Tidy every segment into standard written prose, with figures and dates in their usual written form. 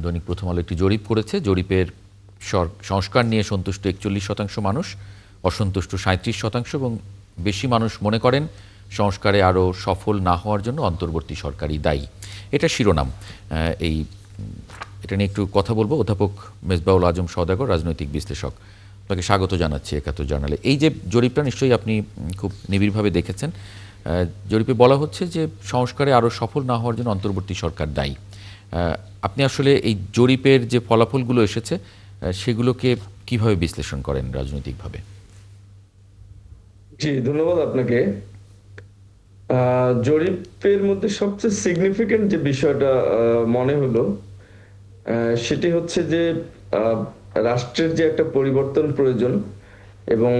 দৈনিক প্রথম আলো একটি জরিপ করেছে। জরিপের সংস্কার নিয়ে সন্তুষ্ট 41% মানুষ, অসন্তুষ্ট 37% এবং বেশি মানুষ মনে করেন সংস্কারে আরও সফল না হওয়ার জন্য অন্তর্বর্তী সরকারই দায়ী। এটা শিরোনাম। এটা নিয়ে একটু কথা বলবো। অধ্যাপক মেজবাউল আজম সওদাগর, রাজনৈতিক বিশ্লেষক, আপনাকে স্বাগত জানাচ্ছি একাত্তর জার্নালে। এই যে জরিপটা নিশ্চয়ই আপনি খুব নিবিড়ভাবে দেখেছেন। জরিপে বলা হচ্ছে যে সংস্কারে আরও সফল না হওয়ার জন্য অন্তর্বর্তী সরকার দায়ী। আপনি আসলে এই জরিপের যে ফলাফলগুলো এসেছে সেগুলোকে কিভাবে বিশ্লেষণ করেন রাজনৈতিকভাবে? জি, ধন্যবাদ আপনাকে। জরিপের মধ্যে সবচেয়ে সিগনিফিকেন্ট যে বিষয়টা মনে হলো সেটি হচ্ছে যে রাষ্ট্রের যে একটা পরিবর্তন প্রয়োজন এবং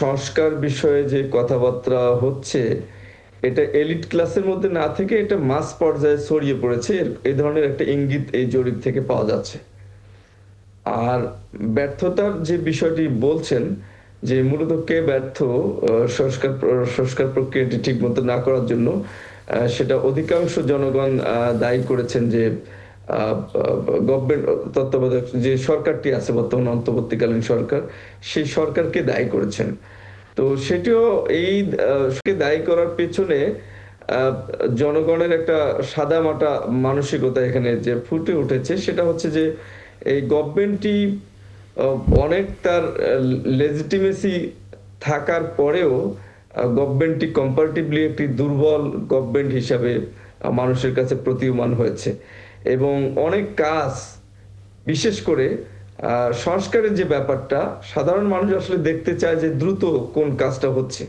সংস্কার বিষয়ে যে কথাবার্তা হচ্ছে এটা এলিট ক্লাসের মধ্যে না থেকে এটা মাস পর্যায়ে ছড়িয়ে পড়েছে, এই ধরনের একটা ইঙ্গিত এই জরিপ থেকে পাওয়া যাচ্ছে। আর ব্যর্থতার যে বিষয়টি বলছেন যে মূলত কে ব্যর্থ সংস্কার প্রক্রিয়াটি ঠিক মতো না করার জন্য, সেটা অধিকাংশ জনগণ দায়ী করেছেন যে গভর্নমেন্ট তত্ত্বাবধায়ক যে সরকারটি আছে বর্তমান অন্তর্বর্তীকালীন সরকার, সেই সরকারকে দায়ী করেছেন। তো সেটিও এই দায়ী করার পেছনে জনগণের একটা সাদামাটা মানসিকতা এখানে যে ফুটে উঠেছে, সেটা হচ্ছে যে এই গভর্নমেন্টটি অনেক তার লেজিটিমেসি থাকার পরেও গভর্নমেন্টটি কম্পারেটিভলি একটি দুর্বল গভর্নমেন্ট হিসাবে মানুষের কাছে প্রতীয়মান হয়েছে এবং অনেক কাজ, বিশেষ করে সংস্কারের যে ব্যাপারটা, সাধারণ মানুষ আসলে দেখতে চায় যে দ্রুত কোন কাজটা হচ্ছে,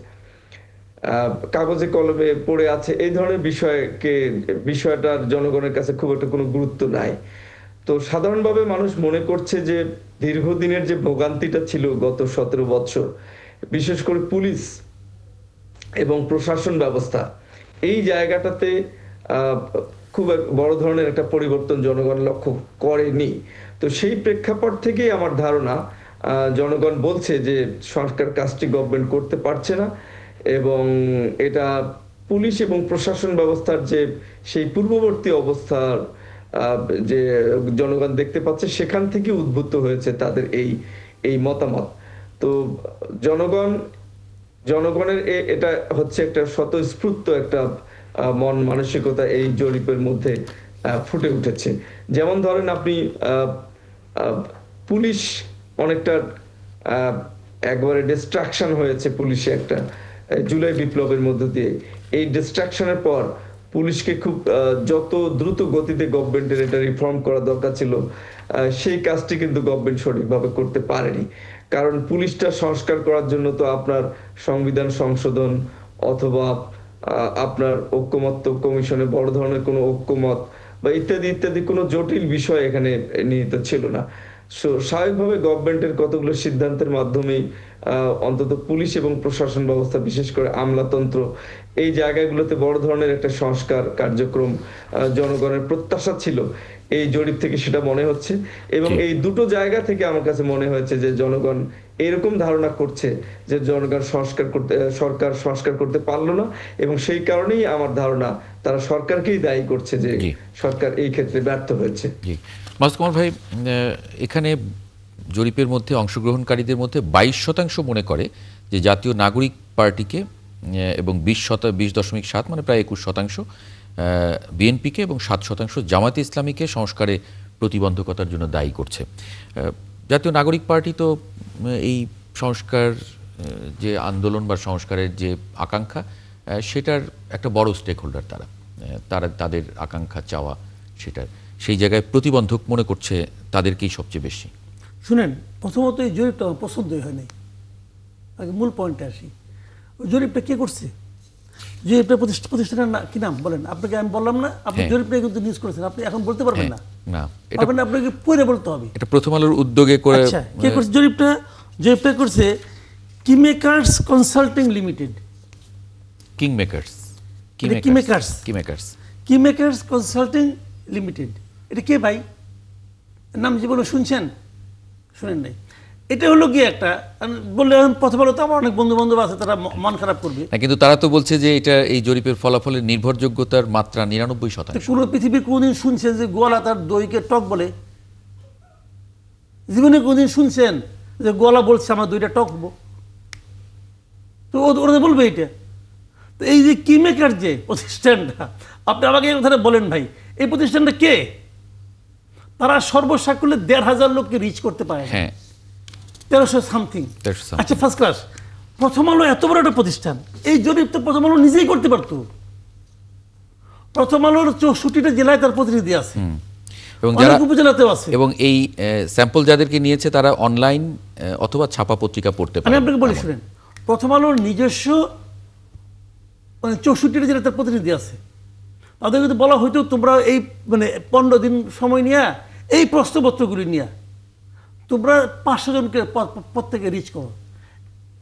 কাগজে কলমে পড়ে আছে এই ধরনের বিষয়টার জনগণের কাছে খুব একটা কোনো গুরুত্ব নাই। তো সাধারণভাবে মানুষ মনে করছে যে দীর্ঘদিনের যে ভোগান্তিটা ছিল গত 17 বছর, বিশেষ করে পুলিশ এবং প্রশাসন ব্যবস্থা, এই জায়গাটাতে খুব বড় ধরনের একটা পরিবর্তন জনগণ লক্ষ্য করেনি। তো সেই প্রেক্ষাপট থেকেই আমার ধারণা জনগণ বলছে যে সংস্কার কাজটি গভর্নমেন্ট করতে পারছে না এবং এটা পুলিশ এবং প্রশাসন ব্যবস্থার যে সেই পূর্ববর্তী অবস্থার যে জনগণ দেখতে পাচ্ছে সেখান থেকে উদ্ভূত হয়েছে তাদের এই মতামত। তো জনগণের এটা হচ্ছে একটা স্বতঃস্ফূর্ত একটা মন মানসিকতা এই জরিপের মধ্যে ফুটে উঠেছে। যেমন ধরেন আপনি পুলিশ অনেকটা একবারে ডিস্ট্রাকশন হয়েছে পুলিশে একটা জুলাই বিপ্লবের মধ্য দিয়ে। এই ডিস্ট্রাকশনের পর পুলিশকে খুব যত দ্রুত গতিতে গভর্নমেন্টের এটা রিফর্ম করা দরকার ছিল, সেই কাজটি কিন্তু গভর্নমেন্ট সঠিকভাবে করতে পারেনি। কারণ পুলিশটা সংস্কার করার জন্য তো আপনার সংবিধান সংশোধন অথবা আপনার ঐক্যমত্য কমিশনে বড় ধরনের কোনো ঐক্যমত বা ইত্যাদি ইত্যাদি কোনো জটিল বিষয় এখানে নিহিত ছিল না। স্বাভাবিকভাবে গভর্নমেন্টের কতগুলো সিদ্ধান্তের মাধ্যমেই অন্তত পুলিশ এবং প্রশাসন ব্যবস্থা, বিশেষ করে আমলাতন্ত্র, এই জায়গাগুলোতে বড় ধরনের একটা সংস্কার কার্যক্রম জনগণের প্রত্যাশা ছিল। এই জরিপ থেকে সেটা মনে হচ্ছে এবং এই দুটো জায়গা থেকে আমার কাছে মনে হয়েছে যে জনগণ এরকম ধারণা করছে যে সরকার সংস্কার করতে পারলো না এবং সেই কারণেই আমার ধারণা তারা সরকারকেই দায়ী করছে যে সরকার এই ক্ষেত্রে ব্যর্থ হয়েছে। মাসুদ কামাল ভাই, এখানে জরিপের মধ্যে অংশগ্রহণকারীদের মধ্যে 22% মনে করে যে জাতীয় নাগরিক পার্টিকে এবং 20.7 মানে প্রায় 21% বিএনপিকে এবং 7% জামায়াতে ইসলামীকে সংস্কারে প্রতিবন্ধকতার জন্য দায়ী করছে। জাতীয় নাগরিক পার্টি তো এই সংস্কার যে আন্দোলন বা সংস্কারের যে আকাঙ্ক্ষা, সেটার একটা বড় স্টেক হোল্ডার। তারা তাদের আকাঙ্ক্ষা চাওয়া সেটার সেই জায়গায় প্রতিবন্ধক মনে করছে তাদেরকেই সবচেয়ে বেশি। শুনেন, প্রথমত এই জরিপটা আমার পছন্দই হয়নি। আগে মূল পয়েন্টে আসি। ওই জরিপটা কে করছে? জরিপটা প্রতিষ্ঠানের কি নাম বলেন? আপনাকে আমি বললাম না, আপনি জরিপটা কিন্তু নিউজ করেছেন, আপনি এখন বলতে পারবেন না। আপনাকে পড়ে বলতে হবে। এটা প্রথম আলোর উদ্যোগে করে। আচ্ছা, কে করছে জরিপটা? জরিপটা করছে কিমেকার্স কনসাল্টিং লিমিটেড। কিমেকার্স কনসাল্টিং লিমিটেড, এটা কে ভাই? নাম জীবনে শুনছেন? শুনেন নাই। এটা হলো কি একটা বললে এখন প্রথম আলো তো আমার অনেক বন্ধু বান্ধব আছে, তারা মন খারাপ করবে। না, কিন্তু তারা তো বলছে যে এটা এই জরিপের ফলাফলের নির্ভরযোগ্যতার মাত্রা 99%। পুরো পৃথিবীর কোনদিন শুনছেন যে গোয়ালা তার দইকে টক বলে? জীবনে কোনদিন শুনছেন যে গোয়ালা বলছে আমার দইটা টক হবো? তো ওরা তো বলবে এটা। তো এই যে কিমেকার যে প্রতিষ্ঠানটা, আপনি আমাকে এই কথাটা বলেন ভাই, এই প্রতিষ্ঠানটা কে? তারা সর্বসাকুল্যে ১৫০০ লোককে রিচ করতে পারে, হ্যাঁ, ১৩০০ সামথিং। 1300 something। আচ্ছা, ফার্স্ট ক্লাস। প্রথম আলো এত বড় একটা প্রতিষ্ঠান, এই জরিপ তো প্রথম আলো নিজেই করতে পারতো। প্রথম আলোর ৬৪টা জেলায় তার প্রতিনিধি আছে, এবং যারা অনেক উপজেলাতেও আছে। এবং এই স্যাম্পল যাদেরকে নিয়েছে তারা অনলাইন অথবা ছাপা পত্রিকা পড়তে আমি পারে। আপনাকে বলি শুনেন, প্রথম আলোর নিজস্ব মানে ৬৪টা জেলায় তার প্রতিনিধি আছে। তাদের যদি বলা হয়তো তোমরা এই মানে ১৫ দিন সময় নিয়ে এই প্রশ্নপত্রগুলি নিয়ে তোমরা ৫০০ জনকে প্রত্যেকে রিচ করো,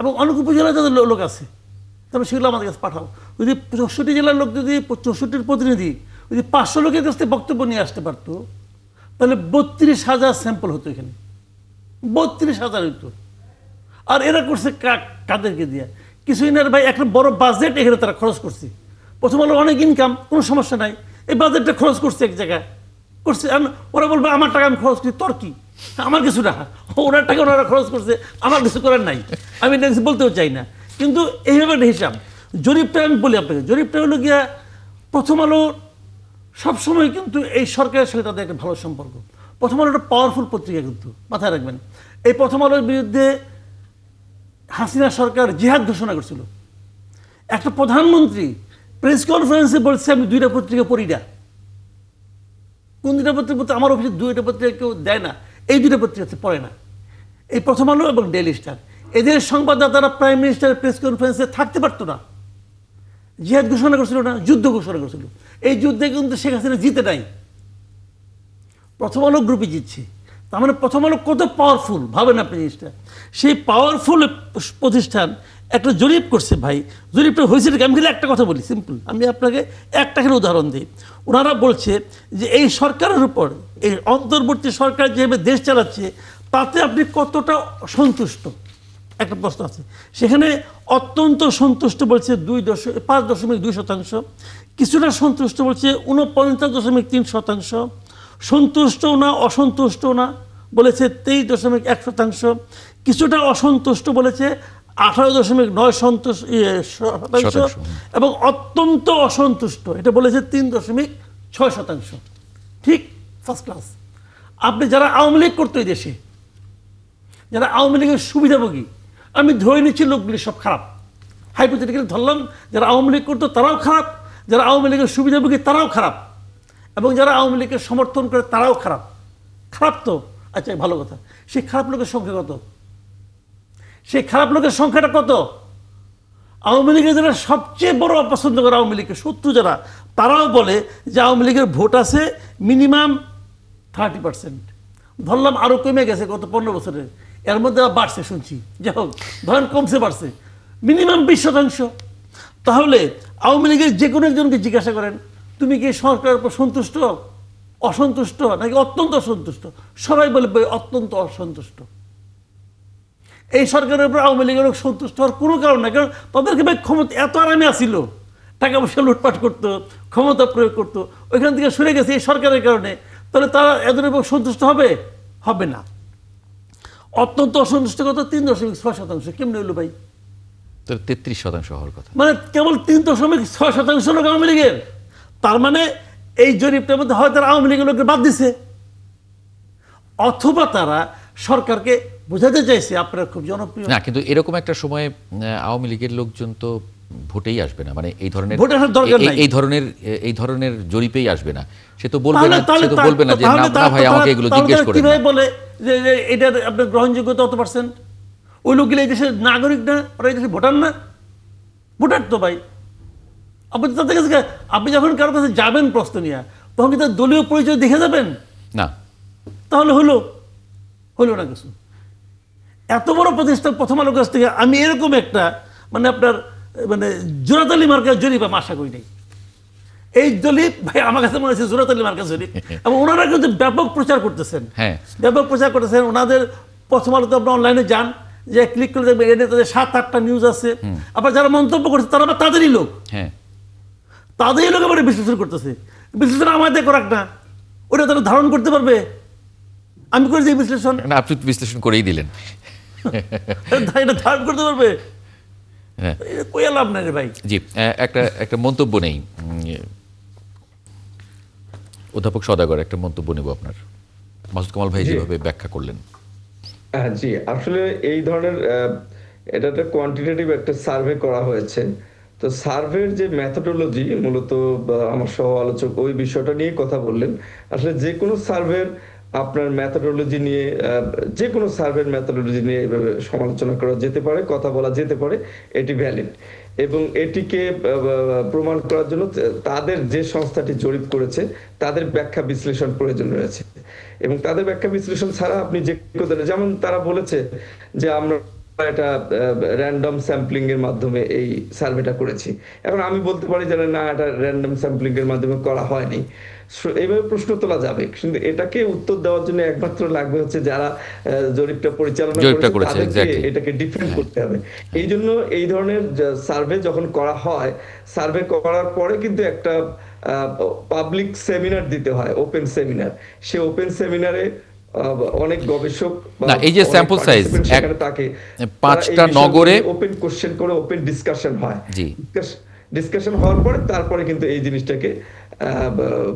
এবং অনেক উপজেলায় যাদের লোক আছে, তবে সেগুলো আমাদের কাছে পাঠাও। যদি ৬৪ জেলার লোক, যদি ৬৪টির প্রতিনিধি যদি ৫০০ লোকের কাছ থেকে বক্তব্য নিয়ে আসতে পারতো, তাহলে ৩২,০০০ স্যাম্পল হতো এখানে, ৩২,০০০ হইতো। আর এরা করছে কাদেরকে দিয়ে? কিছুই না ভাই, একটা বড় বাজেট এখানে তারা খরচ করছে। প্রথম আলো অনেক ইনকাম, কোনো সমস্যা নাই, এই বাজেটটা খরচ করছে এক জায়গায় করছে। ওরা বলবে আমার টাকা আমি খরচ করছি, তোর কি? আমার কিছু না, ওনার টাকা ওনারা খরচ করছে, আমার কিছু করার নাই, আমি এটা কিছু বলতেও চাই না। কিন্তু এইভাবে একটা হিসাব। জরিপটা আমি বলি আপনাকে, জরিপটা হলো গিয়া প্রথম আলো সবসময় কিন্তু এই সরকারের সঙ্গে তাদের একটা ভালো সম্পর্ক। প্রথম আলো একটা পাওয়ারফুল পত্রিকা, কিন্তু মাথায় রাখবেন, এই প্রথম আলোর বিরুদ্ধে হাসিনা সরকার জিহাদ ঘোষণা করছিল। একটা প্রধানমন্ত্রী প্রেস কনফারেন্সে বলছে আমি 2টা পত্রিকা পড়ি না। কোন 2টা পত্রিকা? আমার অফিসে 2টা পত্রিকা কেউ দেয় না, এই 2টা পত্রিকা পড়ে না, এই প্রথম আলো এবং ডেইলি স্টার। এদের সংবাদদাতারা প্রাইম মিনিস্টারের প্রেস কনফারেন্সে থাকতে পারতো না। জিহাদ ঘোষণা করছিল না, যুদ্ধ ঘোষণা করছিল। এই যুদ্ধে কিন্তু শেখ হাসিনা জিতে নাই, প্রথম আলো গ্রুপে জিতছে। তার মানে প্রথম আলো কত পাওয়ারফুল ভাবেন আপনি জিনিসটা। সেই পাওয়ারফুল প্রতিষ্ঠান একটা জরিপ করছে ভাই। জরিপটা হয়েছে, আমি খালি একটা কথা বলি, সিম্পল, আমি আপনাকে একটা খালি উদাহরণ দিই। ওনারা বলছে যে এই সরকারের উপর, এই অন্তর্বর্তী সরকার যেভাবে দেশ চালাচ্ছে, তাতে আপনি কতটা সন্তুষ্ট, একটা প্রশ্ন আছে সেখানে। অত্যন্ত সন্তুষ্ট বলছে 5.2%, কিছুটা সন্তুষ্ট বলছে 49.3%, সন্তুষ্ট না অসন্তুষ্ট না বলেছে 23.1%, কিছুটা অসন্তুষ্ট বলেছে 18.9%, এবং অত্যন্ত অসন্তুষ্ট এটা বলেছে 3.6%। ঠিক, ফার্স্ট ক্লাস। আপনি যারা আওয়ামী লীগ করতো এই দেশে, যারা আওয়ামী লীগের সুবিধাভোগী, আমি ধরে নিচ্ছি লোকগুলি সব খারাপ, হাইপোথেটিক্যালি ধরলাম, যারা আওয়ামী লীগ করতো তারাও খারাপ, যারা আওয়ামী লীগের সুবিধাভোগী তারাও খারাপ, এবং যারা আওয়ামী লীগকে সমর্থন করে তারাও খারাপ। খারাপ তো আচ্ছা, ভালো কথা। সেই খারাপ লোকের সংখ্যা কত? সেই খারাপ লোকের সংখ্যাটা কত? আওয়ামী লীগের যারা সবচেয়ে বড় অপছন্দ করে, আওয়ামী লীগের শত্রু যারা, তারাও বলে যে আওয়ামী লীগের ভোট আছে মিনিমাম 30%। ধরলাম আরও কমে গেছে গত 15 বছরে, এর মধ্যে বাড়ছে শুনছি, যাই হোক ধরেন কমছে বাড়ছে, মিনিমাম 20%। তাহলে আওয়ামী লীগের যে কোনো একজনকে জিজ্ঞাসা করেন তুমি কি সরকারের উপর সন্তুষ্ট, অসন্তুষ্ট নাকি অত্যন্ত অসন্তুষ্ট? সবাই বলবে অত্যন্ত অসন্তুষ্ট। এই সরকারের উপর আওয়ামী লীগের লোক সন্তুষ্ট হওয়ার কোনো কারণ নাই, কারণ তাদেরকে ভাই ক্ষমতা এত আরামে আসিল, টাকা পয়সা লুটপাট করতো, ক্ষমতা প্রয়োগ করতো, ওইখান থেকে সরে গেছে এই সরকারের কারণে। তাহলে তারা এদের উপর সন্তুষ্ট হবে? হবে না। অত্যন্ত অসন্তুষ্ট কত? 3.6%। কেমনি হলো ভাই? 33% হওয়ার কথা। মানে কেবল 3.6% লোক আওয়ামী লীগের। তার মানে এই জরিপটার মধ্যে হয় তারা আওয়ামী লীগের লোককে বাদ দিছে, অথবা তারা সরকারকে বোঝাতে চাইছে আপনারা খুব জনপ্রিয় না। কিন্তু এরকম একটা সময়ে আওয়ামী লীগের লোকজন তো ভোটেই আসবে না, মানে এই ধরনের এই ধরনের জরিপেই আসবে না। সে তো বলবে না, যে না ভাই আমাকে এগুলো জিজ্ঞেস করেন। কিভাবে বলে যে এটার আপনার গ্রহণযোগ্যতা অত %? ওই লোকগুলো এই দেশের নাগরিক না, ওরা এই দেশের ভোটার না? ভোটার তো ভাই। আপনি তাদের কাছে, আপনি যখন কারোর কাছে যাবেন প্রশ্ন নিয়ে, তখন কি তার দলীয় পরিচয় দেখে যাবেন না? তাহলে হলো না কিছু। এত বড় প্রতিষ্ঠান প্রথম আলোর কাছ থেকে আমি এরকম একটা মানে আপনার মানে জোরাতালি মার্কার জরিপ আমি আশা করি নাই। এই জরিপ ভাই আমার কাছে মনে হচ্ছে জোরাতালি মার্কার জরিপ, এবং ওনারা কিন্তু ব্যাপক প্রচার করতেছেন, ব্যাপক প্রচার করতেছেন। ওনাদের প্রথম আলোতে আপনি অনলাইনে যান, যে ক্লিক করে দেখবেন এটা তাদের 7-8টা নিউজ আছে। আবার যারা মন্তব্য করছে তারা আবার তাদেরই লোক, হ্যাঁ তাদেরই লোক আবার বিশ্লেষণ করতেছে। বিশ্লেষণ আমাদের করাক না, ওটা তারা ধারণ করতে পারবে। আমি করে যে বিশ্লেষণ, না, আপনি বিশ্লেষণ করেই দিলেন। এটা ধারণ করতে পারবে? হ্যাঁ এটা কইয়া লাভ নাই রে ভাই। জি, একটা মন্তব্য নেই। অধ্যাপক সওদাগর, একটা মন্তব্য নেব আপনার। মাসুদ কামাল ভাই জি। যেভাবে ব্যাখ্যা করলেন। জি, আসলে এই ধরনের এটা একটা কোয়ান্টিটেটিভ একটা সার্ভে করা হয়েছে। তো সার্ভের যে মেথোডোলজি মূলত আমার সহ আলোচক ওই বিষয়টা নিয়ে কথা বললেন। আসলে যে কোনো সার্ভের আপনার মেথোডোলজি নিয়ে যে কোনো সার্ভের মেথোডোলজি নিয়ে এভাবে সমালোচনা করা যেতে পারে, কথা বলা যেতে পারে, এটি ভ্যালিড। এবং এটিকে প্রমাণ করার জন্য তাদের যে সংস্থাটি জরিপ করেছে তাদের ব্যাখ্যা বিশ্লেষণ প্রয়োজন রয়েছে। এবং তাদের ব্যাখ্যা বিশ্লেষণ ছাড়া আপনি যে যেমন তারা বলেছে যে আমরা এটা র্যান্ডম স্যাম্পলিং এর মাধ্যমে এই সার্ভেটা করেছি। এখন আমি বলতে পারি যে না, এটা র্যান্ডম স্যাম্পলিং এর মাধ্যমে করা হয়নি। এইভাবে প্রশ্ন তোলা যাবে, কিন্তু এটাকে উত্তর দেওয়ার জন্য একমাত্র লাগবে হচ্ছে যারা জরিপটা পরিচালনা করেছে তাদেরকে এটাকে ডিফেন্ড করতে হবে। এই জন্য এই ধরনের সার্ভে যখন করা হয়, সার্ভে করার পরে কিন্তু একটা পাবলিক সেমিনার দিতে হয়, ওপেন সেমিনার। সে ওপেন সেমিনারে অনেক গবেষক না, এই যে স্যাম্পল সাইজ সেখানে তাকে 5টা নগরে ওপেন কোশ্চেন করে ওপেন ডিসকাশন হয়। জি ডিসকাশন হওয়ার পরে তারপরে কিন্তু এই জিনিসটাকে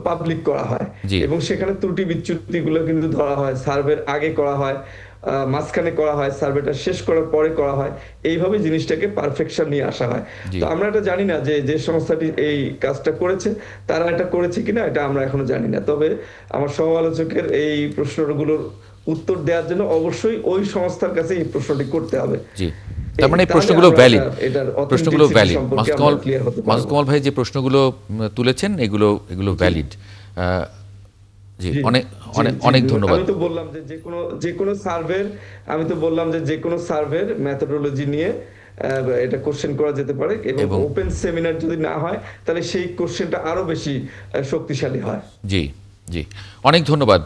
পাবলিক করা হয় জি এবং সেখানে ত্রুটি বিচ্যুতিগুলো কিন্তু ধরা হয়। সার্ভের আগে করা হয়, মাঝখানে করা হয়, সার্ভেটা শেষ করার পরে করা হয়। এইভাবে জিনিসটাকে পারফেকশন নিয়ে আসা হয়। জি। তো আমরা এটা জানি না যে যে সংস্থাটি এই কাজটা করেছে তারা এটা করেছে কিনা, এটা আমরা এখনো জানি না। তবে আমার সহ আলোচকের এই প্রশ্নগুলোর উত্তর দেওয়ার জন্য অবশ্যই ওই সংস্থার কাছে এই প্রশ্নটি করতে হবে। জি, তার মানে এই তাহলে প্রশ্নগুলো আমরা ভ্যালিড, এটার প্রশ্নগুলো authenticity ভ্যালিড। সম্পর্কে মাসুদ আমরা clear হতে পারবো। কামাল ভাই যে প্রশ্নগুলো তুলেছেন এগুলো ভ্যালিড। জি, অনেক অনেক অনেক ধন্যবাদ। আমি তো বললাম যে যে কোনো সার্ভের মেথোডোলজি নিয়ে এটা কোশ্চেন করা যেতে পারে এবং ওপেন সেমিনার যদি না হয় তাহলে সেই কোশ্চেনটা আরো বেশি শক্তিশালী হয়। জি জি, অনেক ধন্যবাদ।